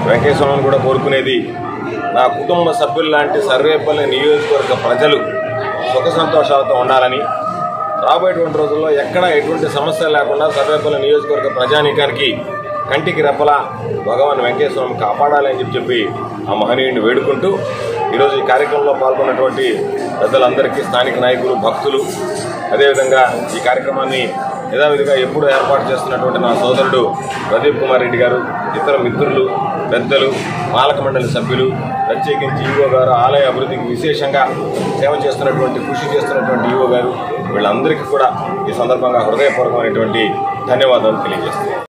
వెంకటేశ్వరం కూడా కోరుకునేది నా కుటుంబ సభ్యుల్లాంటి సర్వేపల్లి నియోజకవర్గ ప్రజలు సుఖ సంతోషాలతో ఉండాలని, రాబోయేటువంటి రోజుల్లో ఎక్కడ ఎటువంటి సమస్య లేకుండా సర్వేపల్లి నియోజకవర్గ ప్రజానీకానికి కంటికి రెప్పలా భగవాన్ వెంకటేశ్వరం కాపాడాలని చెప్పి ఆ మహనీయుడిని వేడుకుంటూ ఈరోజు ఈ కార్యక్రమంలో పాల్గొన్నటువంటి పెద్దలందరికీ, స్థానిక నాయకులు, భక్తులు, అదేవిధంగా ఈ కార్యక్రమాన్ని యథావిధిగా ఎప్పుడూ ఏర్పాటు చేస్తున్నటువంటి నా సోదరుడు ప్రదీప్ కుమార్ రెడ్డి గారు, ఇతర మిత్రులు, పెద్దలు, పాలక మండలి సభ్యులు, ప్రత్యేకించి ఈవో గారు, ఆలయ అభివృద్ధికి విశేషంగా సేవ చేస్తున్నటువంటి, కృషి చేస్తున్నటువంటి ఈవో గారు, వీళ్ళందరికీ కూడా ఈ సందర్భంగా హృదయపూర్వకమైనటువంటి ధన్యవాదాలు తెలియజేస్తున్నాను.